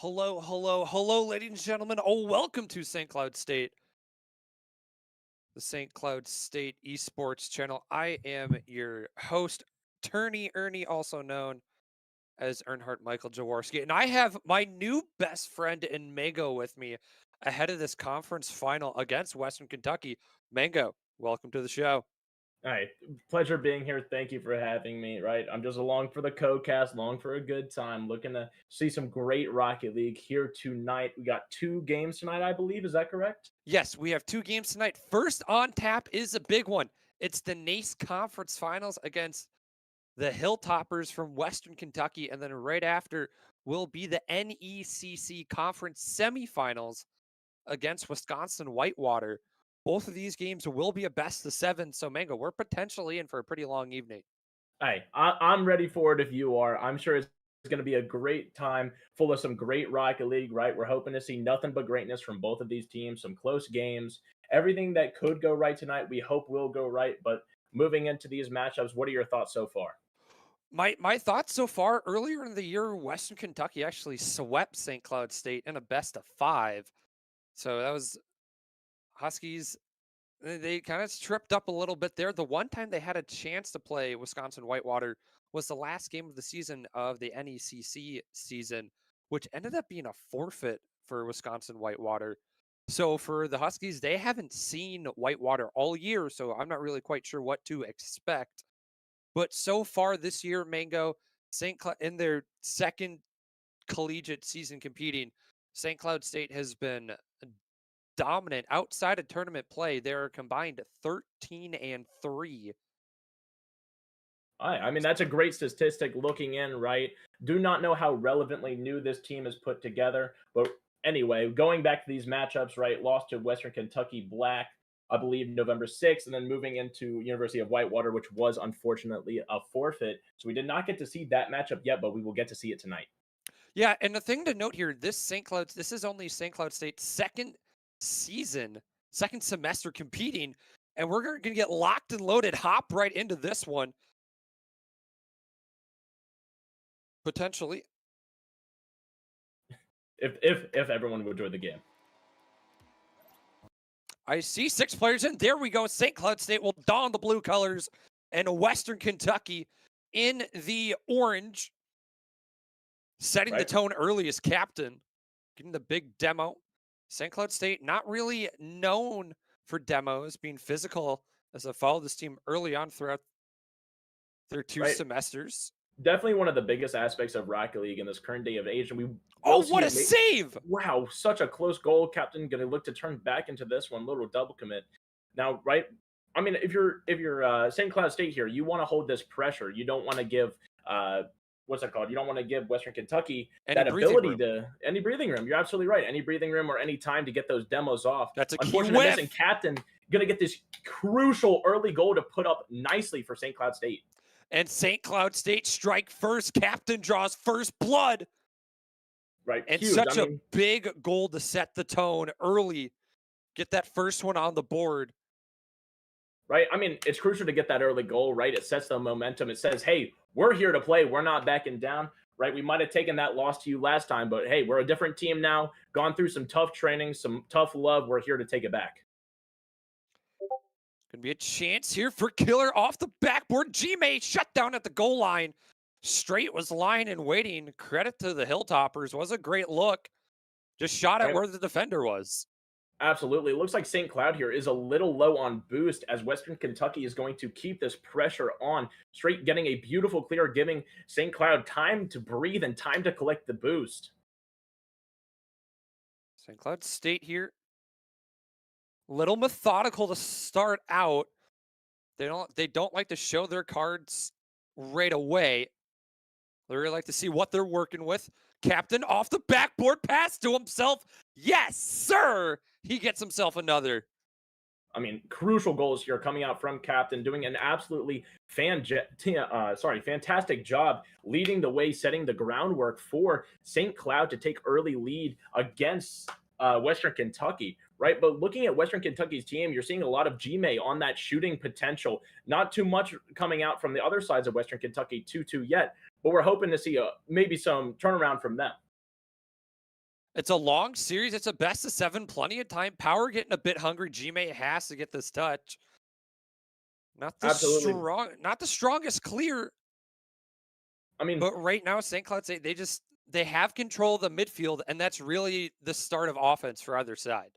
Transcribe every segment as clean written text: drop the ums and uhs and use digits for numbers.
Hello, hello, hello, ladies and gentlemen. Oh, welcome to St. Cloud State, the St. Cloud State esports channel. I am your host, Turney Ernie, also known as Earnhardt Michael Jaworski. And I have my new best friend in Mango with me ahead of this conference final against Western Kentucky. Mango, welcome to the show. All right, pleasure being here. Thank you for having me. Right, I'm just along for the co-cast, along for a good time. Looking to see some great Rocket League here tonight. We got two games tonight, I believe. Is that correct? Yes, we have two games tonight. First on tap is a big one. It's the NACE Conference Finals against the Hilltoppers from Western Kentucky, and then right after will be the NECC Conference semifinals against Wisconsin Whitewater. Both of these games will be a best of seven. So, Mango, we're potentially in for a pretty long evening. Hey, I'm ready for it if you are. I'm sure it's going to be a great time full of some great Rocket League, right? We're hoping to see nothing but greatness from both of these teams, some close games. Everything that could go right tonight, we hope will go right. But moving into these matchups, what are your thoughts so far? My thoughts so far earlier in the year, Western Kentucky actually swept St. Cloud State in a best of five. So that was Huskies. They kind of tripped up a little bit there. The one time they had a chance to play Wisconsin Whitewater was the last game of the season of the NECC season, which ended up being a forfeit for Wisconsin Whitewater. So for the Huskies, they haven't seen Whitewater all year, so I'm not really quite sure what to expect. But so far this year, Mango, in their second collegiate season competing, St. Cloud State has been dominant outside of tournament play. They're combined 13-3. I mean, that's a great statistic looking in, right? Do not know how relevantly new this team is put together. But anyway, going back to these matchups, right? Lost to Western Kentucky Black, I believe, November 6th, and then moving into University of Whitewater, which was unfortunately a forfeit. So we did not get to see that matchup yet, but we will get to see it tonight. Yeah, and the thing to note here, this is only St. Cloud State's season, second semester competing, and we're going to get locked and loaded, hop right into this one, potentially. If everyone would enjoy the game. I see six players in. There we go. St. Cloud State will don the blue colors, and Western Kentucky in the orange, setting the Right. tone early as captain, getting the big demo. St. Cloud State, not really known for demos, being physical, as I followed this team early on throughout their two Right. semesters. Definitely one of the biggest aspects of Rocket League in this current day of age, and we Oh, will what see a save! wow, such a close goal. Captain going to look to turn back into this one, little double commit. Now, right? I mean, if you're St. Cloud State here, you want to hold this pressure. You don't want to give what's that called? You don't want to give Western Kentucky Any that breathing ability room. to any breathing room. You're absolutely right. Any breathing room or any time to get those demos off. That's a key Unfortunate missing. whiff. Captain going to get this crucial early goal to put up nicely for St. Cloud State. And St. Cloud State strike first. Captain draws first blood. Right, And huge. I such a mean, big goal to set the tone early. Get that first one on the board. right? I mean, it's crucial to get that early goal, right? It sets the momentum. It says, hey, we're here to play. We're not backing down, right? We might have taken that loss to you last time, but hey, we're a different team now, gone through some tough training, some tough love. We're here to take it back. Gonna be a chance here for Killer off the backboard. G-May shut down at the goal line. Straight was lying and waiting. Credit to the Hilltoppers. Was a great look. Just shot at Right? where the defender was. Absolutely. It looks like St. Cloud here is a little low on boost as Western Kentucky is going to keep this pressure on. Straight getting a beautiful clear, giving St. Cloud time to breathe and time to collect the boost. St. Cloud State here. Little methodical to start out. They don't like to show their cards right away. They really like to see what they're working with. Captain off the backboard, pass to himself. Yes, sir. He gets himself another. I mean, crucial goals here coming out from Captain, doing an absolutely fantastic job leading the way, setting the groundwork for St. Cloud to take early lead against Western Kentucky, right? But looking at Western Kentucky's team, you're seeing a lot of Gmae on that shooting potential. Not too much coming out from the other sides of Western Kentucky 2-2 yet, but we're hoping to see maybe some turnaround from them. It's a long series. It's a best of 7, plenty of time. Power getting a bit hungry. Gmate has to get this touch. Absolutely. Not the strongest clear, I mean, but right now St. Cloud State, they have control of the midfield, and that's really the start of offense for either side.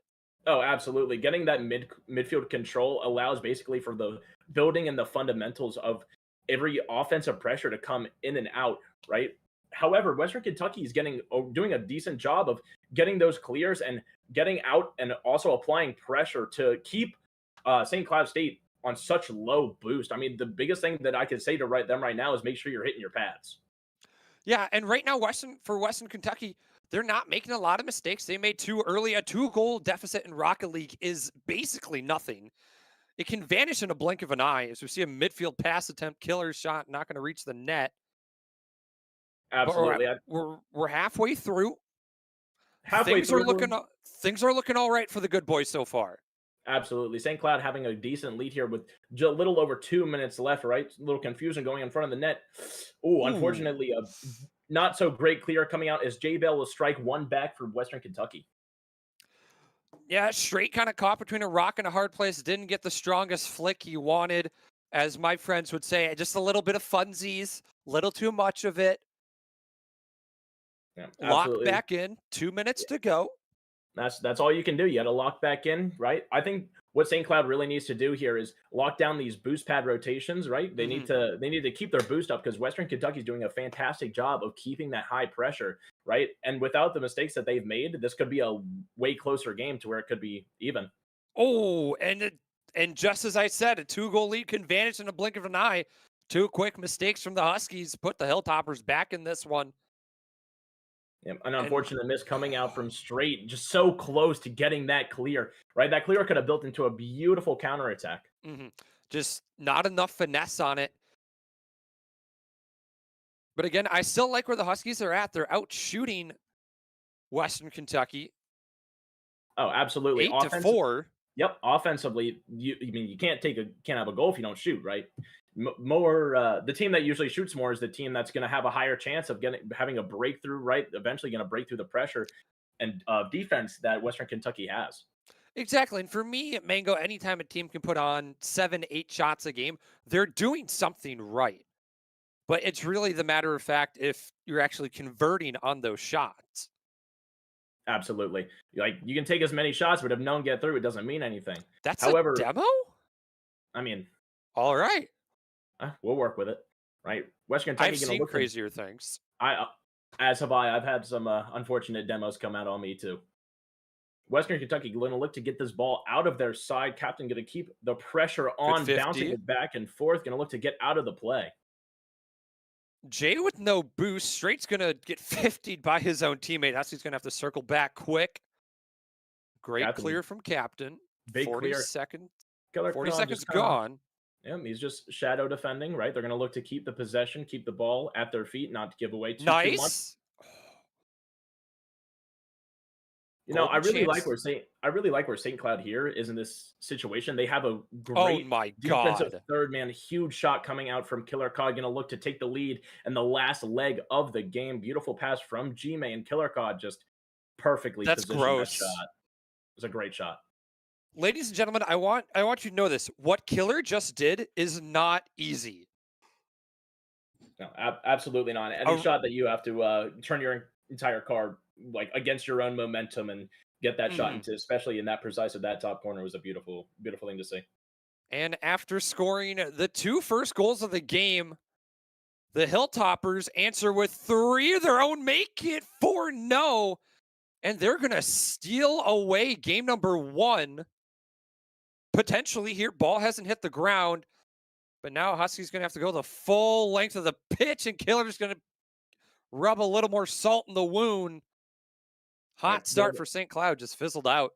oh, absolutely. Getting that midfield control allows basically for the building and the fundamentals of every offensive pressure to come in and out, right? However, Western Kentucky is doing a decent job of getting those clears and getting out and also applying pressure to keep St. Cloud State on such low boost. I mean, the biggest thing that I can say to them right now is make sure you're hitting your pads. Yeah, and right now Western Kentucky, they're not making a lot of mistakes. They made too early. A 2-goal deficit in Rocket League is basically nothing. It can vanish in a blink of an eye. As we see a midfield pass attempt, killer shot, not going to reach the net. But Absolutely. we're halfway through. Halfway through, Things are looking all right for the good boys so far. absolutely. St. Cloud having a decent lead here with a little over 2 minutes left, right? A little confusion going in front of the net. Oh, Ooh. unfortunately, a not so great clear coming out as J Bell will strike one back for Western Kentucky. Yeah, straight kind of caught between a rock and a hard place. Didn't get the strongest flick he wanted. As my friends would say, just a little bit of funsies, little too much of it. Yeah, Lock absolutely. back in, 2 minutes to go. That's all you can do. You got to lock back in, right? I think what St. Cloud really needs to do here is lock down these boost pad rotations, right? Mhm. They need to keep their boost up because Western Kentucky is doing a fantastic job of keeping that high pressure, right? And without the mistakes that they've made, this could be a way closer game to where it could be even. Oh, and just as I said, a 2-goal lead can vanish in a blink of an eye. 2 quick mistakes from the Huskies put the Hilltoppers back in this one. Yeah, an And unfortunate miss coming out from straight, just so close to getting that clear, right? That clear could have built into a beautiful counterattack. just not enough finesse on it. But again, I still like where the Huskies are at. They're out shooting Western Kentucky Oh, absolutely. 8-4. Yep, offensively, I mean, you can't have a goal if you don't shoot, right? More the team that usually shoots more is the team that's going to have a higher chance of having a breakthrough, right? Eventually, going to break through the pressure and defense that Western Kentucky has. Exactly. And for me at Mango, anytime a team can put on 7, 8 shots a game, they're doing something right. But it's really the matter of fact if you're actually converting on those shots. Absolutely, like you can take as many shots, but if no one get through, it doesn't mean anything. That's a However, demo? I mean, All right. we'll work with it, right? Western I've Kentucky going to seen look to crazier things. as have I. I've had some unfortunate demos come out on me too. Western Kentucky going to look to get this ball out of their side. Captain going to keep the pressure Good on, bouncing 50. it back and forth. Going to look to get out of the play. Jay with no boost. Straight's going to get 50'd by his own teammate. That's he's going to have to circle back quick. Great Captain, clear from Captain. big 40 clear. seconds. Killer 40 Khan seconds just kind of, gone. yeah, he's just shadow defending, right? They're going to look to keep the possession, keep the ball at their feet, not to give away too much. Nice. You know, Golden chance. I really like where St. Cloud here is in this situation. They have a Oh great my defensive God. third man, huge shot coming out from Killer Cod, going to look to take the lead and the last leg of the game. Beautiful pass from G-May and Killer Cod just perfectly That's positioned that gross. shot. It was a great shot. Ladies and gentlemen, I want you to know this. What Killer just did is not easy. No, absolutely not. Any A, shot that you have to turn your entire car like against your own momentum and get that shot mhm. into, especially in that precise of that top corner, was a beautiful, beautiful thing to see. And after scoring the 2 first goals of the game, the Hilltoppers answer with 3 of their own, make it 4-0, and they're going to steal away game number 1. Potentially here, ball hasn't hit the ground, but now Husky's going to have to go the full length of the pitch, and Killer's going to rub a little more salt in the wound. Right. Hot start for St. Cloud, just fizzled out.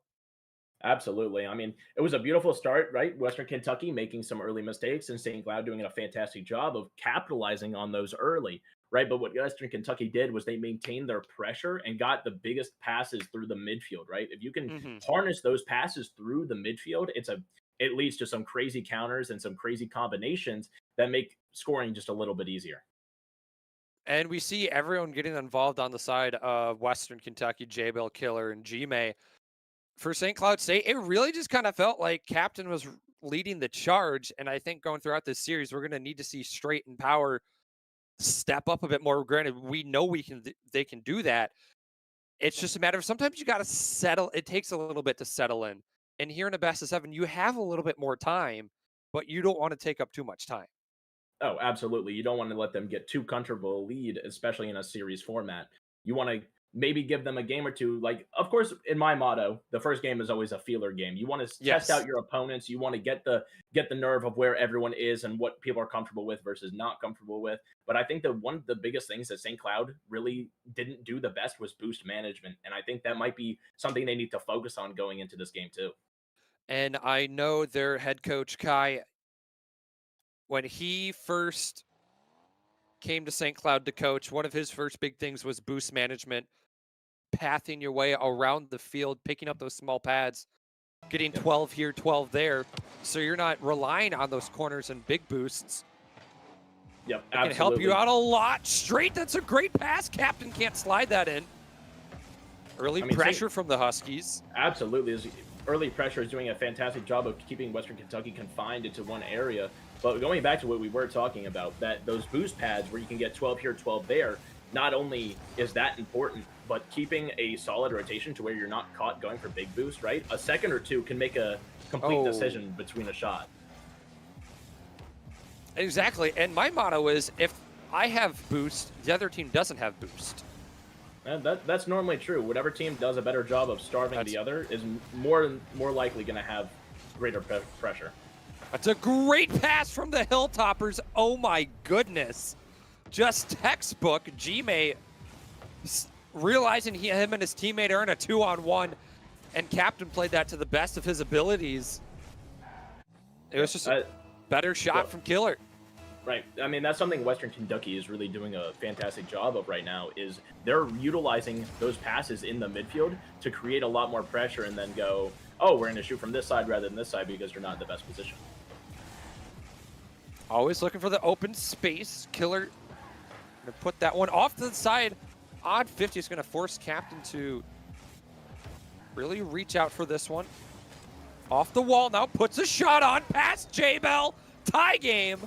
Absolutely. I mean, it was a beautiful start, right? Western Kentucky making some early mistakes and St. Cloud doing a fantastic job of capitalizing on those early, right? But what Western Kentucky did was they maintained their pressure and got the biggest passes through the midfield, right? If you can Mhm. harness those passes through the midfield, it leads to some crazy counters and some crazy combinations that make scoring just a little bit easier. And we see everyone getting involved on the side of Western Kentucky, J-Bill, Killer, and G-May. For St. Cloud State, it really just kind of felt like Captain was leading the charge. And I think going throughout this series, we're going to need to see Straight and Power step up a bit more. Granted, we know they can do that. It's just a matter of sometimes you got to settle. It takes a little bit to settle in. And here in a best of 7, you have a little bit more time, but you don't want to take up too much time. Oh, absolutely. You don't want to let them get too comfortable a lead, especially in a series format. You want to maybe give them a game or two. Like, of course, in my motto, the first game is always a feeler game. You want to test Yes. out your opponents. You want to get the nerve of where everyone is and what people are comfortable with versus not comfortable with. But I think that one of the biggest things that St. Cloud really didn't do the best was boost management, and I think that might be something they need to focus on going into this game too. And I know their head coach, Kai, when he first came to St. Cloud to coach, one of his first big things was boost management, pathing your way around the field, picking up those small pads, getting Yep. 12 here, 12 there. So you're not relying on those corners and big boosts. Yep, It can help you absolutely. out a lot. Straight, that's a great pass. Captain can't slide that in. Early I mean, pressure from the Huskies. Absolutely. Early pressure is doing a fantastic job of keeping Western Kentucky confined into one area. But going back to what we were talking about, that those boost pads where you can get 12 here, 12 there, not only is that important, but keeping a solid rotation to where you're not caught going for big boost, right? A second or two can make a complete decision between a shot. Exactly. And my motto is if I have boost, the other team doesn't have boost. And that's normally true. Whatever team does a better job of starving the other is more likely going to have greater pressure. That's a great pass from the Hilltoppers. Oh my goodness. Just textbook. G-May realizing him and his teammate are in a 2-on-1, and Captain played that to the best of his abilities. It was just a better shot from Killer. Right. I mean, that's something Western Kentucky is really doing a fantastic job of right now, is they're utilizing those passes in the midfield to create a lot more pressure and then go, oh, we're going to shoot from this side rather than this side because you're not in the best position. Always looking for the open space. Killer going to put that one off to the side. Odd 50 is going to force Captain to really reach out for this one. Off the wall now, puts a shot on past J-Bell. Tie game.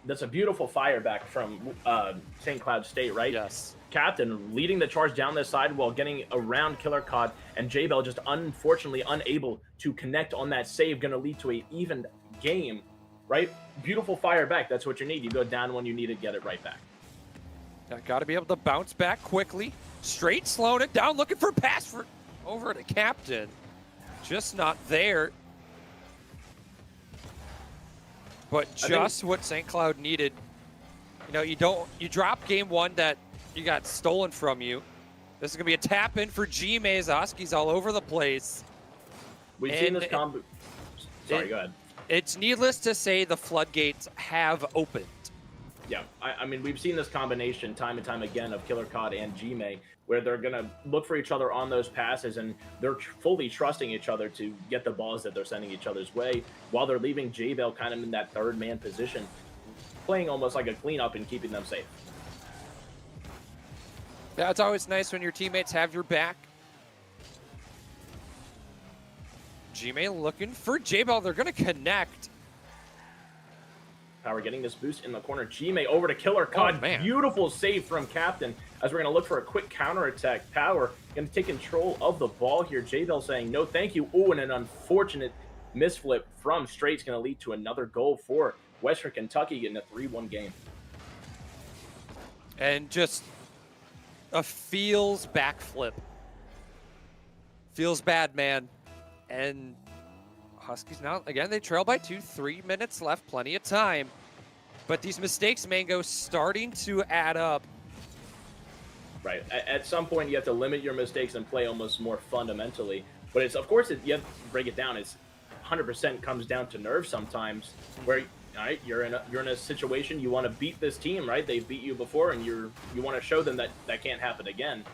That's a beautiful fire back from St. Cloud State, right? Yes. Captain leading the charge down this side while getting around Killer Cod, and J-Bell just unfortunately unable to connect on that save, going to lead to an even game, right? Beautiful fire back. That's what you need. You go down when you need to get it right back. Got to be able to bounce back quickly. Straight slowing it down, looking for a pass for over to Captain. Just not there. But just what St. Cloud needed. You know, you drop game 1 that you got stolen from you. This is going to be a tap in for G-Mays. Huskies all over the place. We've seen this combo. Sorry, go ahead. It's needless to say the floodgates have opened. Yeah, I mean, we've seen this combination time and time again of Killer Cod and G-May, where they're going to look for each other on those passes, and they're fully trusting each other to get the balls that they're sending each other's way, while they're leaving J-Bell kind of in that third man position, playing almost like a cleanup and keeping them safe. Yeah, it's always nice when your teammates have your back. G-May looking for J-Bell. They're going to connect. Power getting this boost in the corner. G-May over to Killer Cod. man. Beautiful save from Captain as we're going to look for a quick counterattack. Power going to take control of the ball here. J-Bell saying no thank you. Oh, and an unfortunate misflip from Straight's going to lead to another goal for Western Kentucky getting a 3-1 game. And just a feels backflip. Feels bad, man. And Huskies now, again, they trail by 2, 3 minutes left, plenty of time. But these mistakes, Mango, starting to add up. Right. At some point, you have to limit your mistakes and play almost more fundamentally. But it's, of course, you have to break it down. It's 100% comes down to nerves sometimes, where right, you're in a situation you want to beat this team, right? They've beat you before, and you want to show them that that can't happen again.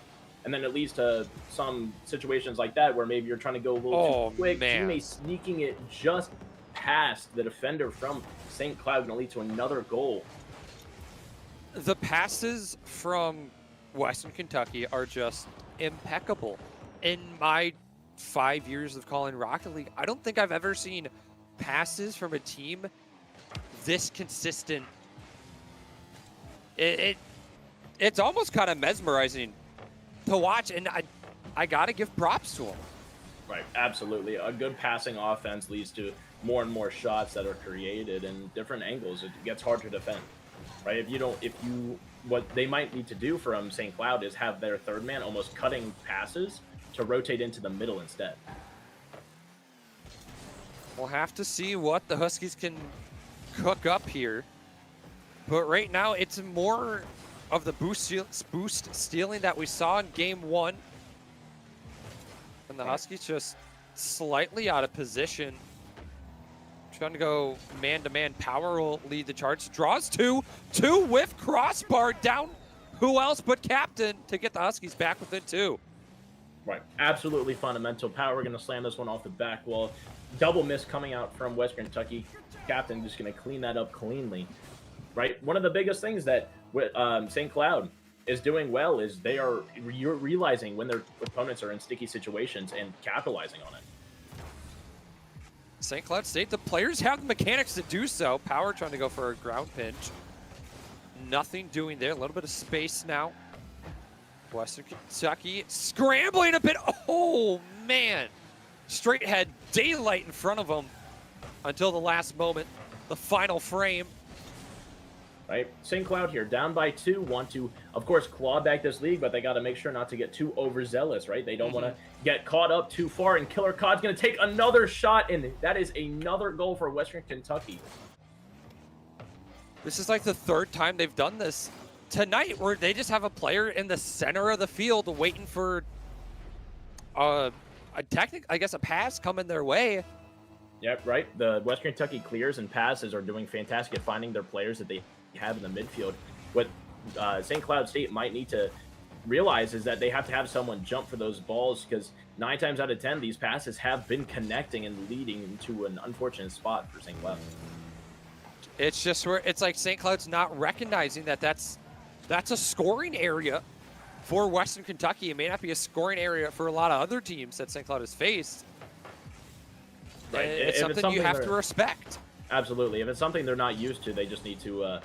And then it leads to some situations like that where maybe you're trying to go a little too quick. Teammate sneaking it just past the defender from St. Cloud, going to lead to another goal. The passes from Western Kentucky are just impeccable. In my 5 years of calling Rocket League, I don't think I've ever seen passes from a team this consistent. It's almost kind of mesmerizing to watch, and I gotta give props to them. Right, absolutely. A good passing offense leads to more and more shots that are created in different angles. It gets hard to defend, right? What they might need to do from St. Cloud is have their third man almost cutting passes to rotate into the middle instead. We'll have to see what the Huskies can cook up here. But right now, it's more of the boost stealing that we saw in game one. And the Huskies just slightly out of position. Trying to go man-to-man. Power will lead the charge. Draws two with crossbar down. Who else but Captain to get the Huskies back within two? Right. Absolutely fundamental. Power going to slam this one off the back wall. Double miss coming out from Western Kentucky. Captain just going to clean that up cleanly. Right. One of the biggest things that St. Cloud is doing well is you're realizing when their opponents are in sticky situations and capitalizing on it. St. Cloud State, the players have the mechanics to do so. Power trying to go for a ground pinch. Nothing doing there. A little bit of space now. Western Kentucky scrambling a bit. Oh, man. Straight had daylight in front of them until the last moment. The final frame. Right? St. Cloud here, down by 2, want to, of course, claw back this league, but they got to make sure not to get too overzealous, right? They don't want to get caught up too far, and Killer Cod's going to take another shot, and that is another goal for Western Kentucky. This is like the third time they've done this tonight, where they just have a player in the center of the field waiting for a pass coming their way. Yep, right. The Western Kentucky clears and passes are doing fantastic at finding their players that they have in the midfield. What St. Cloud State might need to realize is that they have to have someone jump for those balls, because 9 times out of 10 these passes have been connecting and leading into an unfortunate spot for St. Cloud. It's just where it's like St. Cloud's not recognizing that that's a scoring area for Western Kentucky. It may not be a scoring area for a lot of other teams that St. Cloud has faced. Right. It's something you have to respect. Absolutely. If it's something they're not used to, they just need to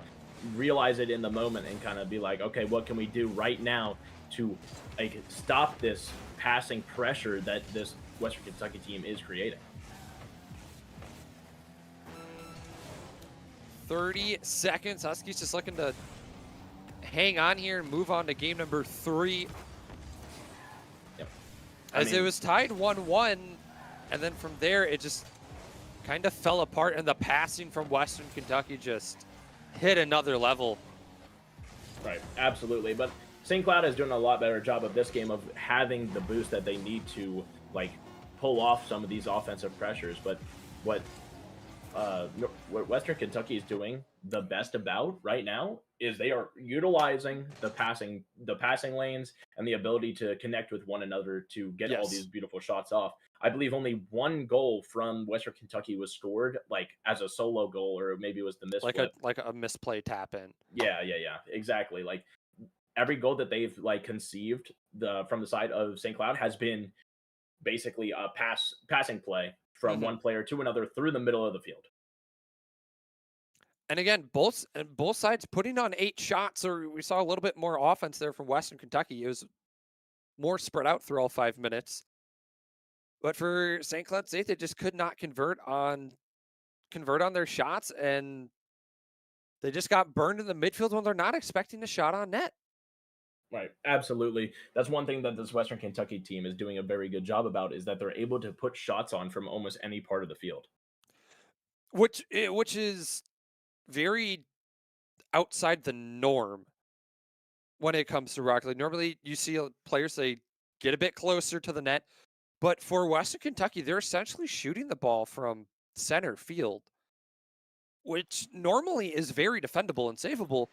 realize it in the moment and kind of be like, okay, what can we do right now to stop this passing pressure that this Western Kentucky team is creating? 30 seconds. Huskies just looking to hang on here and move on to game number 3. Yep. It was tied 1-1, and then from there it just kind of fell apart, and the passing from Western Kentucky just hit another level. Right, absolutely. But St. Cloud is doing a lot better job of this game of having the boost that they need to pull off some of these offensive pressures. But what Western Kentucky is doing the best about right now is they are utilizing the passing lanes and the ability to connect with one another to get all these beautiful shots off. I believe only one goal from Western Kentucky was scored as a solo goal, or maybe it was the miss like a misplay tap in. Yeah, exactly. Every goal that they've conceived from the side of St. Cloud has been basically a passing play from one player to another through the middle of the field. And again, both sides putting on 8 shots, or we saw a little bit more offense there from Western Kentucky. It was more spread out through all 5 minutes. But for St. Cloud State, they just could not convert on their shots, and they just got burned in the midfield when they're not expecting a shot on net. Right, absolutely. That's one thing that this Western Kentucky team is doing a very good job about, is that they're able to put shots on from almost any part of the field. Which is very outside the norm when it comes to Rocket League. Normally, you see players, they get a bit closer to the net. But for Western Kentucky, they're essentially shooting the ball from center field, which normally is very defendable and savable.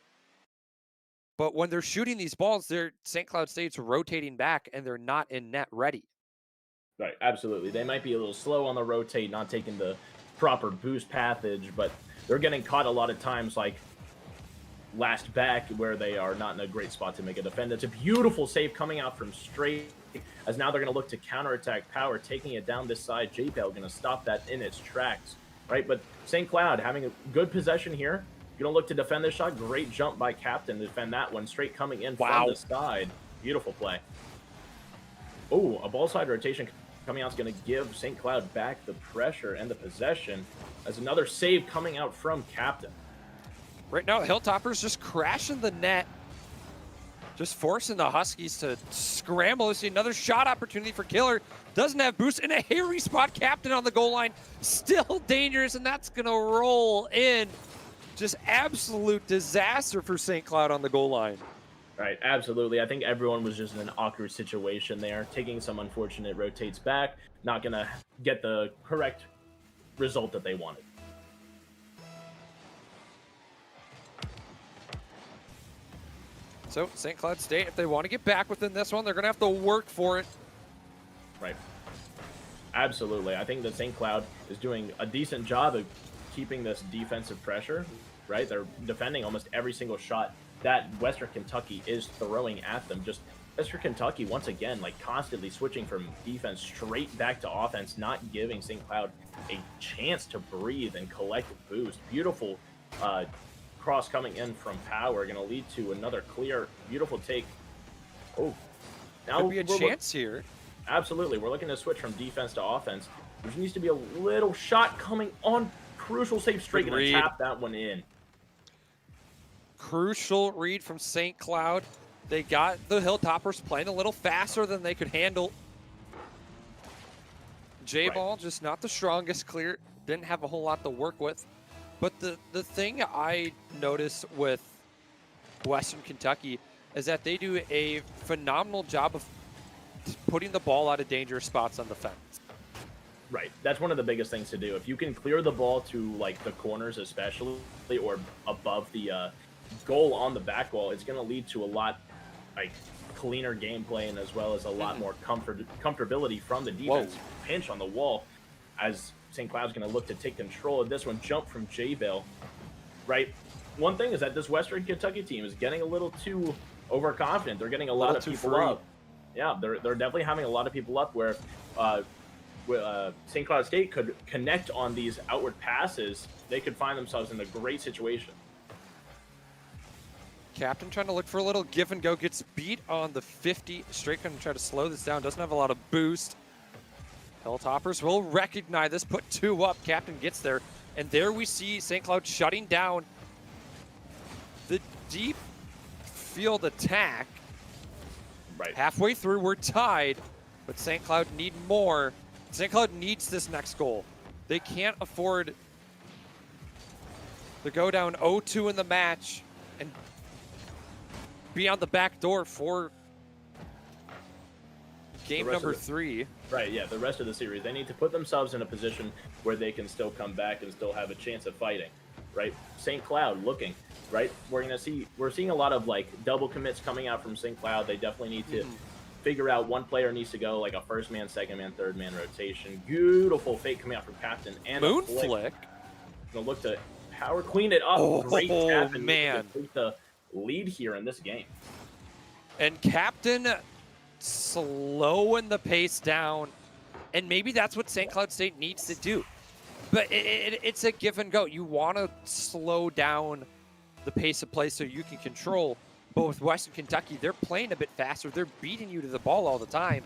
But when they're shooting these balls, St. Cloud State's rotating back, and they're not in net ready. Right, absolutely. They might be a little slow on the rotate, not taking the proper boost pathage, but they're getting caught a lot of times, last back where they are not in a great spot to make a defend. It's a beautiful save coming out from Straight, as now they're going to look to counterattack Power, taking it down this side. J-Bell going to stop that in its tracks, right? But St. Cloud having a good possession here. Going to look to defend this shot. Great jump by Captain to defend that one. Straight coming in from the side. Beautiful play. Oh, a ball side rotation coming out is going to give St. Cloud back the pressure and the possession, as another save coming out from Captain. Right now, Hilltoppers just crashing the net, just forcing the Huskies to scramble. See another shot opportunity for Killer. Doesn't have boost, in a hairy spot. Captain on the goal line, still dangerous, and that's going to roll in. Just absolute disaster for St. Cloud on the goal line. Right, absolutely. I think everyone was just in an awkward situation there, taking some unfortunate rotates back, not going to get the correct result that they wanted. So St. Cloud State, if they want to get back within this one, they're going to have to work for it. Right. Absolutely. I think that St. Cloud is doing a decent job of keeping this defensive pressure, right? They're defending almost every single shot that Western Kentucky is throwing at them. Just Western Kentucky, once again, like constantly switching from defense straight back to offense, not giving St. Cloud a chance to breathe and collect a boost. Beautiful cross coming in from Power, going to lead to another clear, beautiful take. Oh, now could be a chance here. Absolutely. We're looking to switch from defense to offense. There needs to be a little shot coming on. Crucial save. Straight, going to tap that one in. Crucial read from St. Cloud. They got the Hilltoppers playing a little faster than they could handle. J-Ball just not the strongest clear. Didn't have a whole lot to work with. But the thing I notice with Western Kentucky is that they do a phenomenal job of putting the ball out of dangerous spots on the fence. Right. That's one of the biggest things to do. If you can clear the ball to like the corners especially, or above the goal on the back wall, it's going to lead to a lot like cleaner gameplay, and as well as a lot more comfortability from the defense. Pinch on the wall, as St. Cloud's going to look to take control of this one. Jump from J-Bell, right? One thing is that this Western Kentucky team is getting a little too overconfident. They're getting a lot of people up. Yeah, they're definitely having a lot of people up where St. Cloud State could connect on these outward passes. They could find themselves in a great situation. Captain trying to look for a little give and go, gets beat on the 50. Straight going to try to slow this down, doesn't have a lot of boost. Hilltoppers will recognize this, put two up. Captain gets there, and there we see St. Cloud shutting down the deep field attack. Right. Halfway through, we're tied, but St. Cloud need more. St. Cloud needs this next goal. They can't afford to go down 0-2 in the match and be on the back door for game number 3. Right, yeah, the rest of the series. They need to put themselves in a position where they can still come back and still have a chance of fighting, right? St. Cloud looking, right? We're seeing a lot of like double commits coming out from St. Cloud. They definitely need to figure out one player needs to go like a first man, second man, third man rotation. Beautiful fake coming out from Captain and moon flick. Gonna look to power clean it up. Great tap and man, take the lead here in this game. And Captain slowing the pace down, and maybe that's what St. Cloud State needs to do. But it's a give and go. You want to slow down the pace of play so you can control. But with Western Kentucky, they're playing a bit faster. They're beating you to the ball all the time.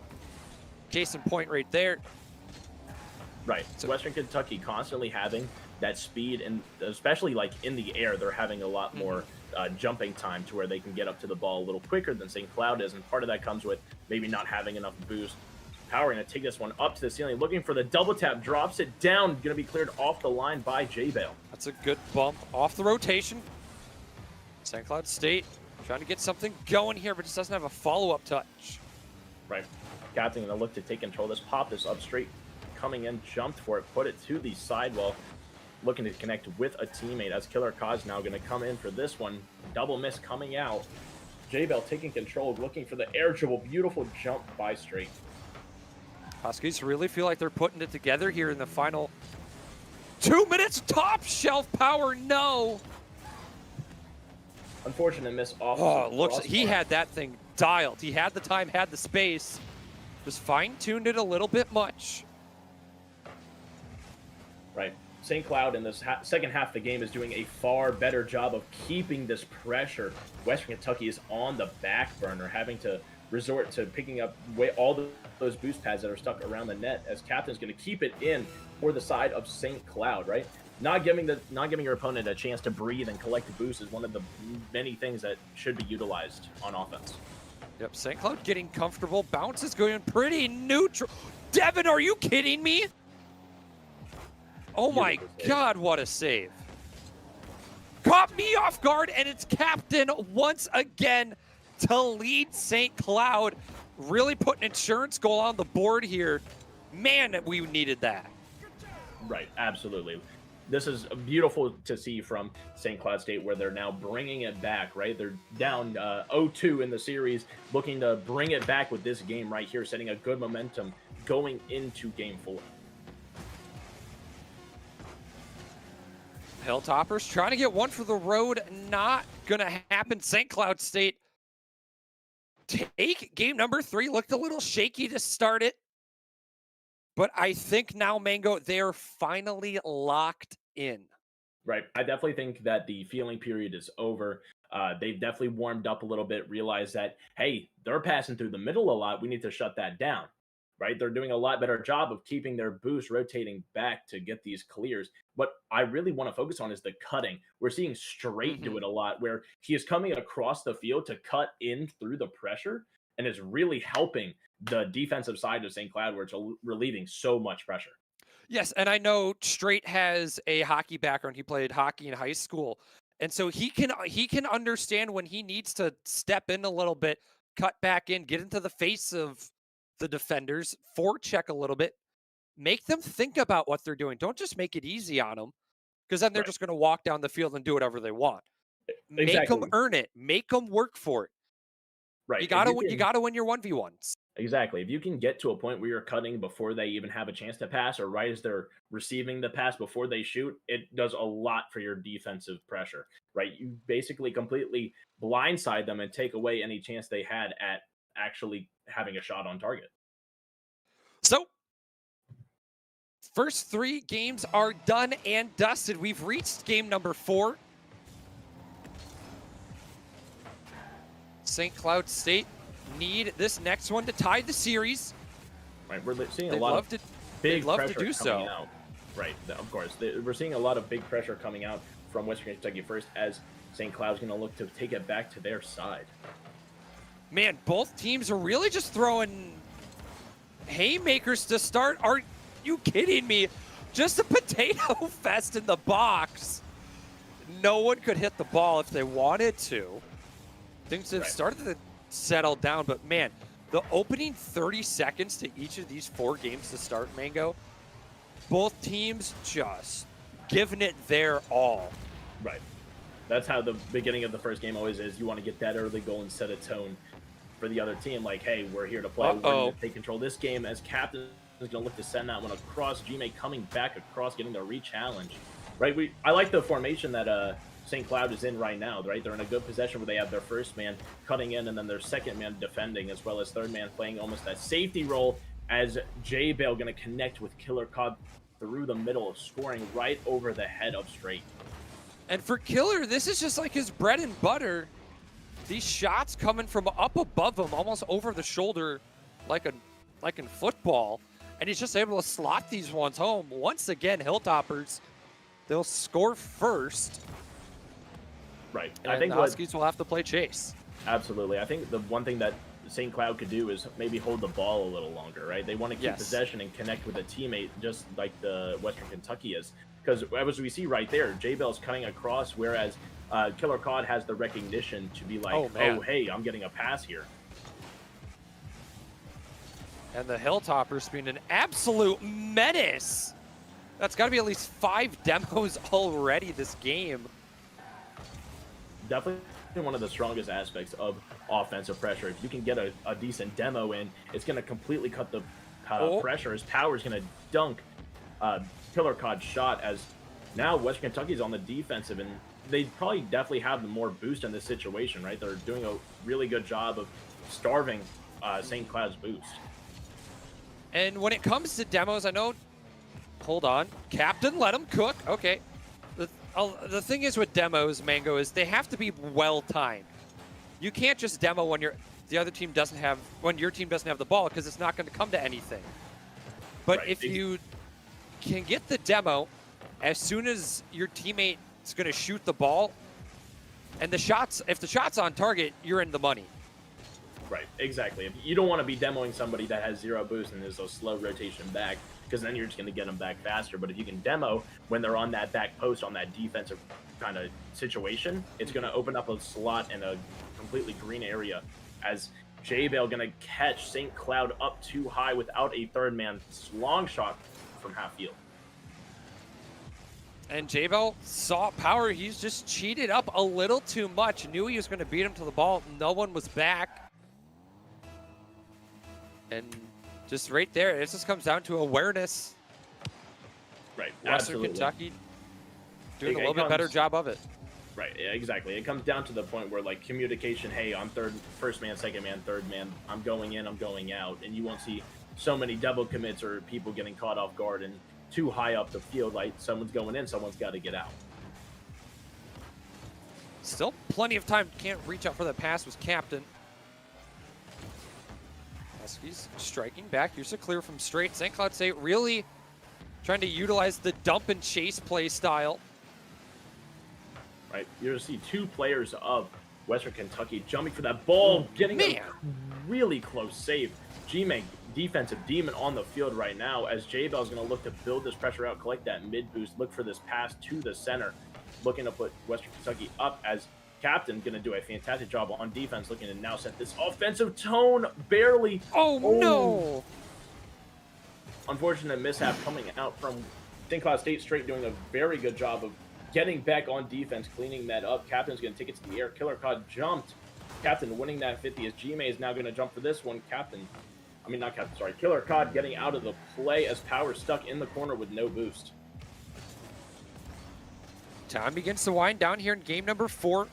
Case in point right there. Right. So Western Kentucky constantly having that speed, and especially like in the air, they're having a lot more jumping time to where they can get up to the ball a little quicker than St. Cloud is. And part of that comes with maybe not having enough boost. Power going to take this one up to the ceiling, looking for the double tap, drops it down, going to be cleared off the line by J-Bell. That's a good bump off the rotation. St. Cloud State trying to get something going here, but just doesn't have a follow-up touch. Right. Captain going to look to take control of this, pop this up straight, coming in, jumped for it, put it to the sidewall, looking to connect with a teammate, as Killer Cause now going to come in for this one. Double miss coming out. J-Bell taking control, looking for the air dribble. Beautiful jump by Straight. Huskies really feel like they're putting it together here in the final 2 minutes. Top shelf Power, no. Unfortunate miss off Oh, the it looks he crossbar. had that thing dialed. He had the time, had the space. Just fine-tuned it a little bit much. Right. St. Cloud in this second half of the game is doing a far better job of keeping this pressure. Western Kentucky is on the back burner, having to resort to picking up those boost pads that are stuck around the net, as Captain's going to keep it in for the side of St. Cloud, right? Not giving your opponent a chance to breathe and collect the boost is one of the many things that should be utilized on offense. Yep, St. Cloud getting comfortable. Bounce is going pretty neutral. Devin, are you kidding me? Oh my God, what a save. Caught me off guard, and it's Captain once again to lead St. Cloud. Really put an insurance goal on the board here. Man, we needed that. Right, absolutely. This is beautiful to see from St. Cloud State, where they're now bringing it back, right? They're down 0-2 in the series, looking to bring it back with this game right here, setting a good momentum going into Game 4. Hilltoppers trying to get one for the road. Not going to happen. St. Cloud State take game number 3. Looked a little shaky to start it. But I think now, Mango, they're finally locked in. Right. I definitely think that the feeling period is over. They've definitely warmed up a little bit, realized that, hey, they're passing through the middle a lot. We need to shut that down. Right? They're doing a lot better job of keeping their boost rotating back to get these clears. What I really want to focus on is the cutting. We're seeing Straight do it a lot, where he is coming across the field to cut in through the pressure, and is really helping the defensive side of St. Cloud, where it's relieving so much pressure. Yes, and I know Straight has a hockey background. He played hockey in high school. And so he can understand when he needs to step in a little bit, cut back in, get into the face of the defenders, forecheck a little bit, make them think about what they're doing. Don't just make it easy on them, because then they're Right. just going to walk down the field and do whatever they want. Make Exactly. them earn it. Make them work for it. Right. You gotta win your 1v1s. Exactly. If you can get to a point where you're cutting before they even have a chance to pass, or right as they're receiving the pass before they shoot, it does a lot for your defensive pressure, right? You basically completely blindside them and take away any chance they had at actually having a shot on target. So, first 3 games are done and dusted. We've reached game number 4. St. Cloud State need this next one to tie the series. Right, we're seeing a They'd lot love of to, big they'd love pressure to do coming so. out. Right, of course. We're seeing a lot of big pressure coming out from Western Kentucky first, as St. Cloud's going to look to take it back to their side. Man, both teams are really just throwing haymakers to start. Are you kidding me? Just a potato fest in the box. No one could hit the ball if they wanted to. Things have started to settle down, but man, the opening 30 seconds to each of these 4 games to start, Mango, both teams just giving it their all. Right. That's how the beginning of the first game always is. You want to get that early goal and set a tone for the other team. Like, hey, we're here to play. We're going to take control of this game, as Captain is going to look to send that one across. Gmay coming back across, getting the re-challenge. Right. I like the formation that St. Cloud is in right now, right? They're in a good possession where they have their first man cutting in, and then their second man defending, as well as third man playing almost that safety role, as J-Bale going to connect with Killer Cod through the middle, scoring right over the head of Straight. And for Killer, this is just like his bread and butter. These shots coming from up above him, almost over the shoulder, like in football, and he's just able to slot these ones home. Once again, Hilltoppers, they'll score first. Right. And I think the Huskies will have to play chase. Absolutely. I think the one thing that St. Cloud could do is maybe hold the ball a little longer, right? They want to keep possession and connect with a teammate, just like the Western Kentucky is. Because as we see right there, J-Bell's cutting across, whereas Killer Cod has the recognition to be like, oh, hey, I'm getting a pass here. And the Hilltoppers being an absolute menace. That's got to be at least 5 demos already this game. Definitely one of the strongest aspects of offensive pressure. If you can get a decent demo in, it's going to completely cut the pressure. His power is going to dunk Killer Cod's shot, as now Western Kentucky's on the defensive, and they probably definitely have the more boost in this situation, right? They're doing a really good job of starving St. Cloud's boost. And when it comes to demos, I know. Hold on, Captain, let him cook. Okay. The thing is with demos, Mango, is they have to be well timed. You can't just demo when the other team doesn't have when your team doesn't have the ball, because it's not going to come to anything. But Right. if you can get the demo as soon as your teammate is going to shoot the ball, and if the shot's on target, you're in the money. Right, exactly. If you don't want to be demoing somebody that has 0 boost and there's a slow rotation back, because then you're just going to get them back faster. But if you can demo when they're on that back post, on that defensive kind of situation, it's going to open up a slot in a completely green area, as J-Bale going to catch St. Cloud up too high without a third man long shot from half field. And J-Bell saw power. He's just cheated up a little too much. Knew he was going to beat him to the ball. No one was back. And just right there, it just comes down to awareness. Right, Western absolutely. Kentucky doing a little bit better job of it. Right, yeah, exactly. It comes down to the point where, like, communication, hey, I'm first man, second man, third man, I'm going in, I'm going out, and you won't see so many double commits or people getting caught off guard and too high up the field, like someone's going in, someone's got to get out. Still plenty of time. Can't reach out for the pass was Captain. Huskies striking back. Here's a clear from straight. St. Cloud State really trying to utilize the dump and chase play style. Right, you're going to see 2 players of Western Kentucky jumping for that ball, getting a really close save. G-Meg, defensive demon on the field right now, as J-Bell is going to look to build this pressure out, collect that mid boost, look for this pass to the center, looking to put Western Kentucky up, as Captain going to do a fantastic job on defense, looking to now set this offensive tone, barely. Oh, no! Unfortunate mishap coming out from St. Cloud State Straight, doing a very good job of getting back on defense, cleaning that up. Captain's going to take it to the air. Killer Cod jumped. Captain winning that 50, as G-May is now going to jump for this one. Killer Cod getting out of the play, as Power stuck in the corner with no boost. Time begins to wind down here in game number 4.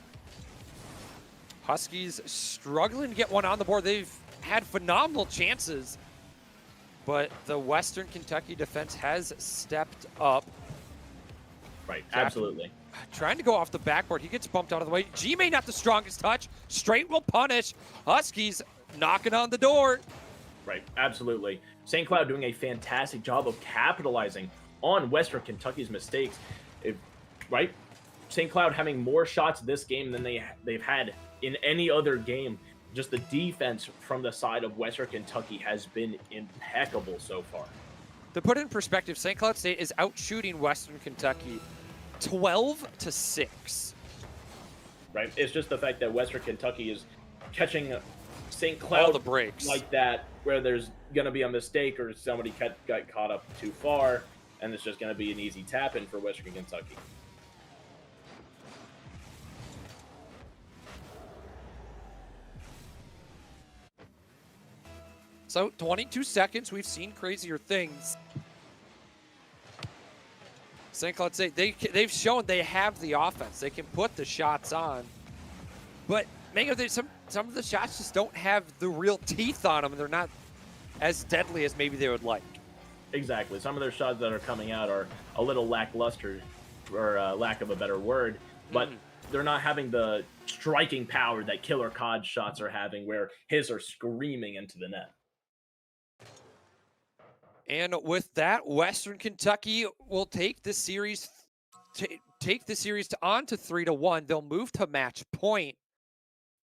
Huskies struggling to get one on the board. They've had phenomenal chances, but the Western Kentucky defense has stepped up. Right, absolutely. Trying to go off the backboard. He gets bumped out of the way. G-May not the strongest touch. Straight will punish. Huskies knocking on the door. Right, absolutely. St. Cloud doing a fantastic job of capitalizing on Western Kentucky's mistakes. Right? St. Cloud having more shots this game than they've had in any other game. Just the defense from the side of Western Kentucky has been impeccable so far. To put it in perspective, St. Cloud State is out shooting Western Kentucky 12-6. Right? It's just the fact that Western Kentucky is catching St. Cloud all the breaks like that, where there's going to be a mistake or somebody got caught up too far, and it's just going to be an easy tap-in for Western Kentucky. So 22 seconds, we've seen crazier things. St. Cloud State, they've shown they have the offense. They can put the shots on. But Mango, some of the shots just don't have the real teeth on them. They're not as deadly as maybe they would like. Exactly. Some of their shots that are coming out are a little lackluster, or lack of a better word, but they're not having the striking power that Killer Cod's shots are having, where his are screaming into the net. And with that, Western Kentucky will take the series on to 3-1. They'll move to match point.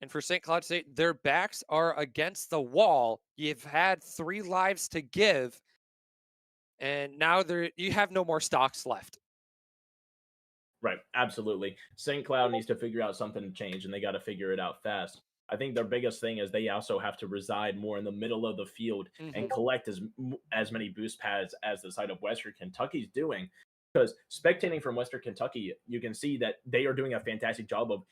And for St. Cloud State, their backs are against the wall. You've had 3 lives to give, and now you have no more stocks left. Right, absolutely. St. Cloud needs to figure out something to change, and they got to figure it out fast. I think their biggest thing is they also have to reside more in the middle of the field and collect as many boost pads as the side of Western Kentucky's doing. Because spectating from Western Kentucky, you can see that they are doing a fantastic job of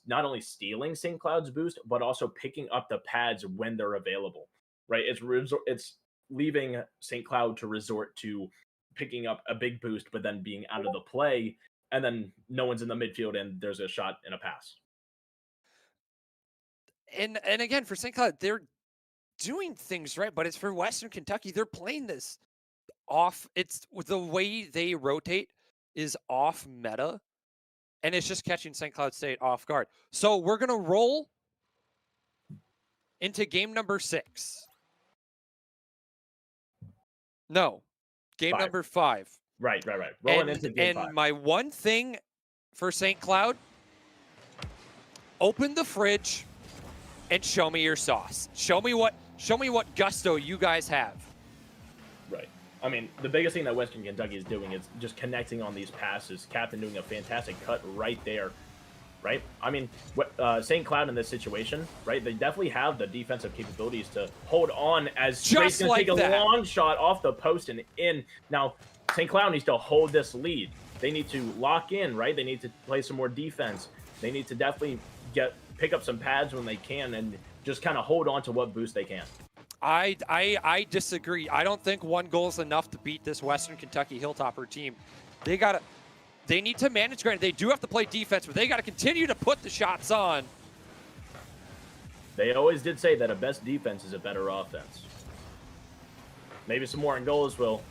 not only stealing St. Cloud's boost, but also picking up the pads when they're available. Right? It's leaving St. Cloud to resort to picking up a big boost, but then being out of the play and then no one's in the midfield, and there's a shot and a pass. And again, for St. Cloud, they're doing things right, but it's for Western Kentucky. They're playing this off. It's the way they rotate is off meta, and it's just catching St. Cloud State off guard. So we're gonna roll into game number 6. No, game Five. number 5. Right. Rolling into game And 5. my one thing for St. Cloud, open the fridge and show me your sauce. Show me what gusto you guys have. Right. I mean, the biggest thing that Western Kentucky is doing is just connecting on these passes. Captain doing a fantastic cut right there. Right? I mean, St. Cloud in this situation, right? They definitely have the defensive capabilities to hold on as Straight's going to take a long shot off the post and in. Now, St. Cloud needs to hold this lead. They need to lock in, right? They need to play some more defense. They need to definitely pick up some pads when they can and just kind of hold on to what boost they can. I disagree. I don't think 1 goal is enough to beat this Western Kentucky Hilltopper team. They need to manage. Granted, they do have to play defense, but they got to continue to put the shots on. They always did say that a best defense is a better offense. Maybe some more goals will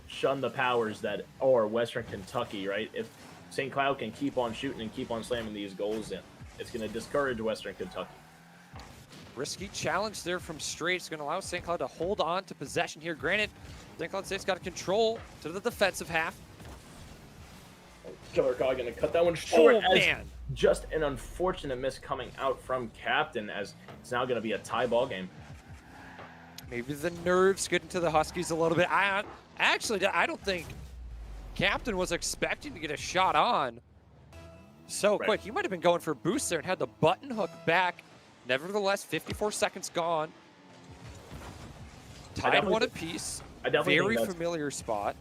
shun the powers that are Western Kentucky, right? If St. Cloud can keep on shooting and keep on slamming these goals in, it's going to discourage Western Kentucky. Risky challenge there from Straight. It's going to allow St. Cloud to hold on to possession here. Granted, St. Cloud State's got to control to the defensive half. Killer Cog going to cut that one short. Oh, man. Just an unfortunate miss coming out from Captain, as it's now going to be a tie ball game. Maybe the nerves getting to the Huskies a little bit. I don't think Captain was expecting to get a shot on so quick. He might have been going for a boost there and had the button hook back. Nevertheless, 54 seconds gone. Tied 1 apiece. Very familiar spot.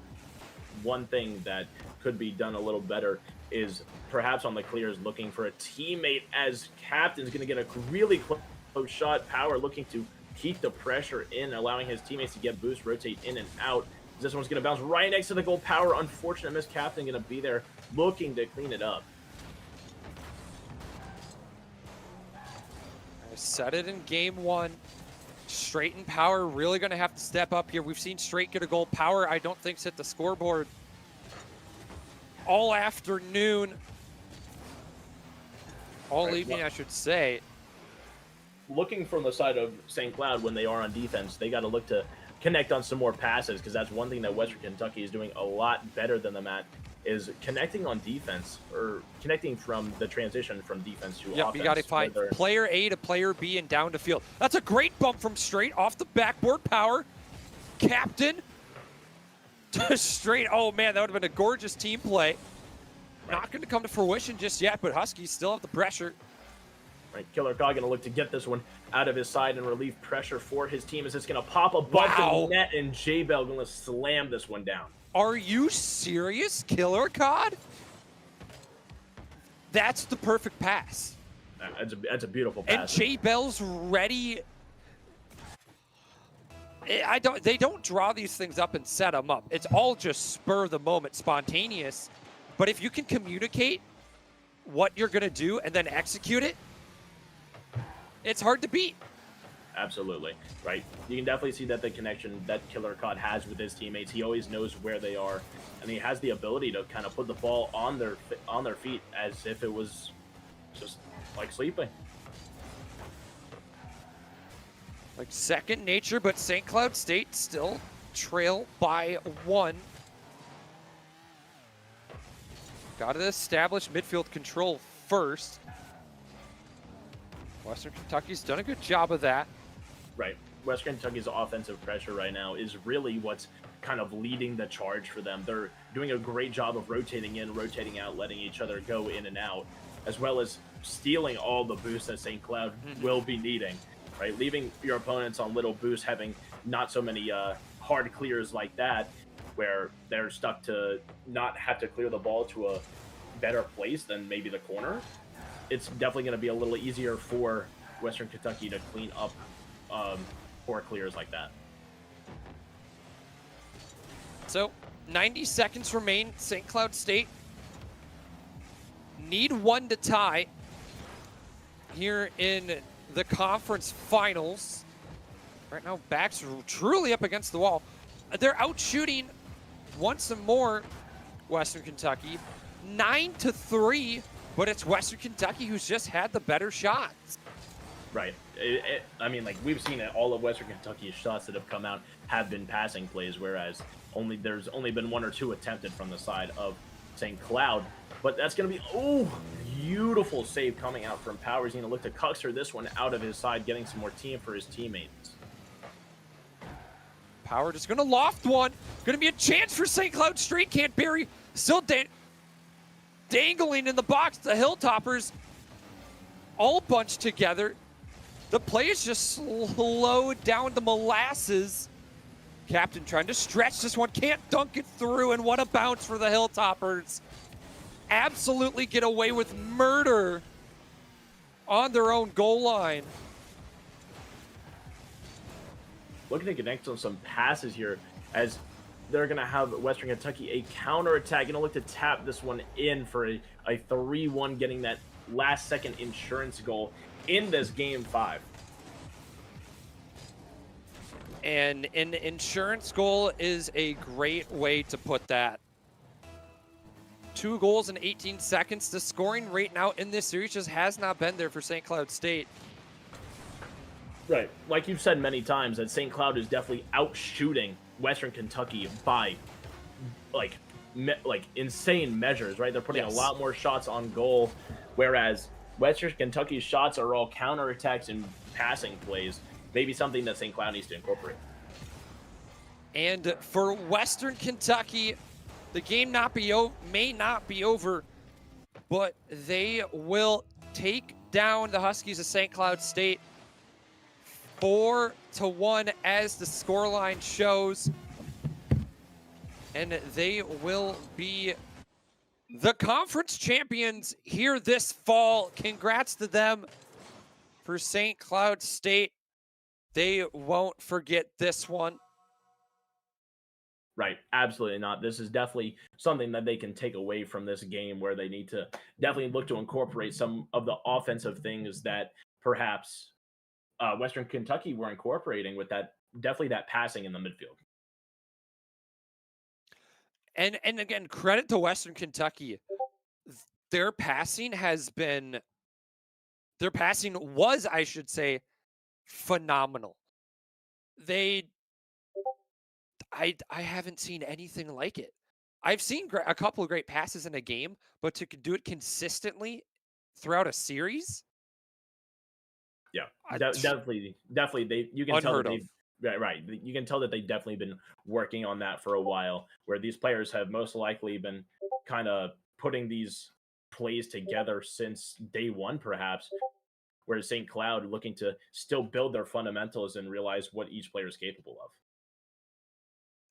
One thing that could be done a little better is perhaps on the clears looking for a teammate, as Captain's going to get a really close shot. Power looking to keep the pressure in, allowing his teammates to get boost, rotate in and out. This one's going to bounce right next to the goal. Power, unfortunate miss. Captain going to be there looking to clean it up. I said it in game 1. Straight and Power really going to have to step up here. We've seen Straight get a goal. Power, I don't think's hit the scoreboard all afternoon. All evening, I should say. Looking from the side of St. Cloud when they are on defense, they got to look to connect on some more passes, because that's one thing that Western Kentucky is doing a lot better than them at, is connecting on defense, or connecting from the transition from defense to offense. You got to find player A to player B and down to field. That's a great bump from Straight off the backboard. Power. Captain to Straight. Oh, man, that would have been a gorgeous team play. Not going to come to fruition just yet, but Huskies still have the pressure. Right, Killer Cog going to look to get this one out of his side and relieve pressure for his team, as it's going to pop above the net, and J-Bell going to slam this one down. Are you serious, Killer Cod? That's the perfect pass. That's a beautiful pass. And J-Bell's ready. They don't draw these things up and set them up. It's all just spur of the moment, spontaneous. But if you can communicate what you're going to do and then execute it, it's hard to beat. Absolutely, right? You can definitely see that the connection that Killer Cod has with his teammates. He always knows where they are, and he has the ability to kind of put the ball on their feet as if it was just like sleeping. Like second nature, but St. Cloud State still trail by 1. Got to establish midfield control first. Western Kentucky's done a good job of that. Right. Western Kentucky's offensive pressure right now is really what's kind of leading the charge for them. They're doing a great job of rotating in, rotating out, letting each other go in and out, as well as stealing all the boosts that St. Cloud will be needing, right? Leaving your opponents on little boosts, having not so many hard clears like that, where they're stuck to not have to clear the ball to a better place than maybe the corner. It's definitely going to be a little easier for Western Kentucky to clean up poor clears like that. So 90 seconds remain. St. Cloud State need one to tie here in the conference finals. Right now, backs are truly up against the wall. They're out shooting once more Western Kentucky, 9-3, but it's Western Kentucky who's just had the better shots. Right. I mean, like we've seen it. All of Western Kentucky's shots that have come out have been passing plays, whereas there's only been 1 or 2 attempted from the side of St. Cloud. But that's going to be beautiful save coming out from Powers. He's going to look to Cuxer this one out of his side, getting some more team for his teammates. Power just going to loft one. Going to be a chance for St. Cloud Straight. Can't bury. Still dangling in the box. The Hilltoppers all bunched together. The play is just slowed down to molasses. Captain trying to stretch this one. Can't dunk it through. And what a bounce for the Hilltoppers. Absolutely get away with murder on their own goal line. Looking to connect on some passes here as they're going to have Western Kentucky a counterattack. Going to look to tap this one in for a 3-1, getting that last-second insurance goal in this Game 5. And an insurance goal is a great way to put that. 2 goals in 18 seconds. The scoring rate now in this series just has not been there for St. Cloud State. Right. Like you've said many times, that St. Cloud is definitely outshooting Western Kentucky by, like insane measures, right? They're putting a lot more shots on goal, whereas Western Kentucky's shots are all counterattacks and passing plays. Maybe something that St. Cloud needs to incorporate. And for Western Kentucky, the game may not be over, but they will take down the Huskies of St. Cloud State 4-1 as the scoreline shows. And they will be the conference champions here this fall. Congrats to them. For St. Cloud State, they won't forget this one. Right, absolutely not. This is definitely something that they can take away from this game, where they need to definitely look to incorporate some of the offensive things that perhaps Western Kentucky were incorporating with that, definitely that passing in the midfield. And again, credit to Western Kentucky. Their passing was, I should say, phenomenal. I haven't seen anything like it. I've seen a couple of great passes in a game, but to do it consistently throughout a series, yeah, definitely. You can tell that they've right. You can tell that they've definitely been working on that for a while. Where these players have most likely been kind of putting these plays together since day one, perhaps. Whereas St. Cloud looking to still build their fundamentals and realize what each player is capable of.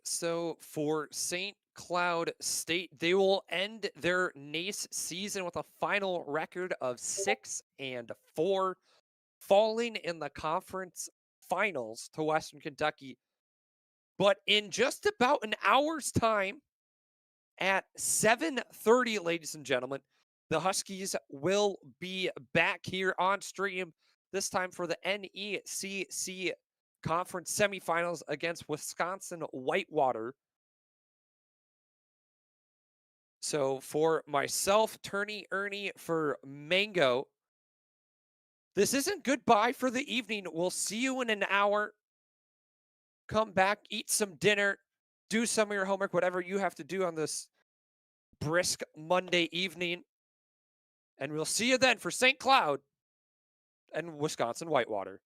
So for St. Cloud State, they will end their NACE season with a final record of 6-4, falling in the conference finals to Western Kentucky. But in just about an hour's time, at 7:30, ladies and gentlemen, the Huskies will be back here on stream, this time for the NECC conference semifinals against Wisconsin Whitewater. So for myself, Turney, Ernie, for Mango, this isn't goodbye for the evening. We'll see you in an hour. Come back, eat some dinner, do some of your homework, whatever you have to do on this brisk Monday evening. And we'll see you then for St. Cloud and Wisconsin Whitewater.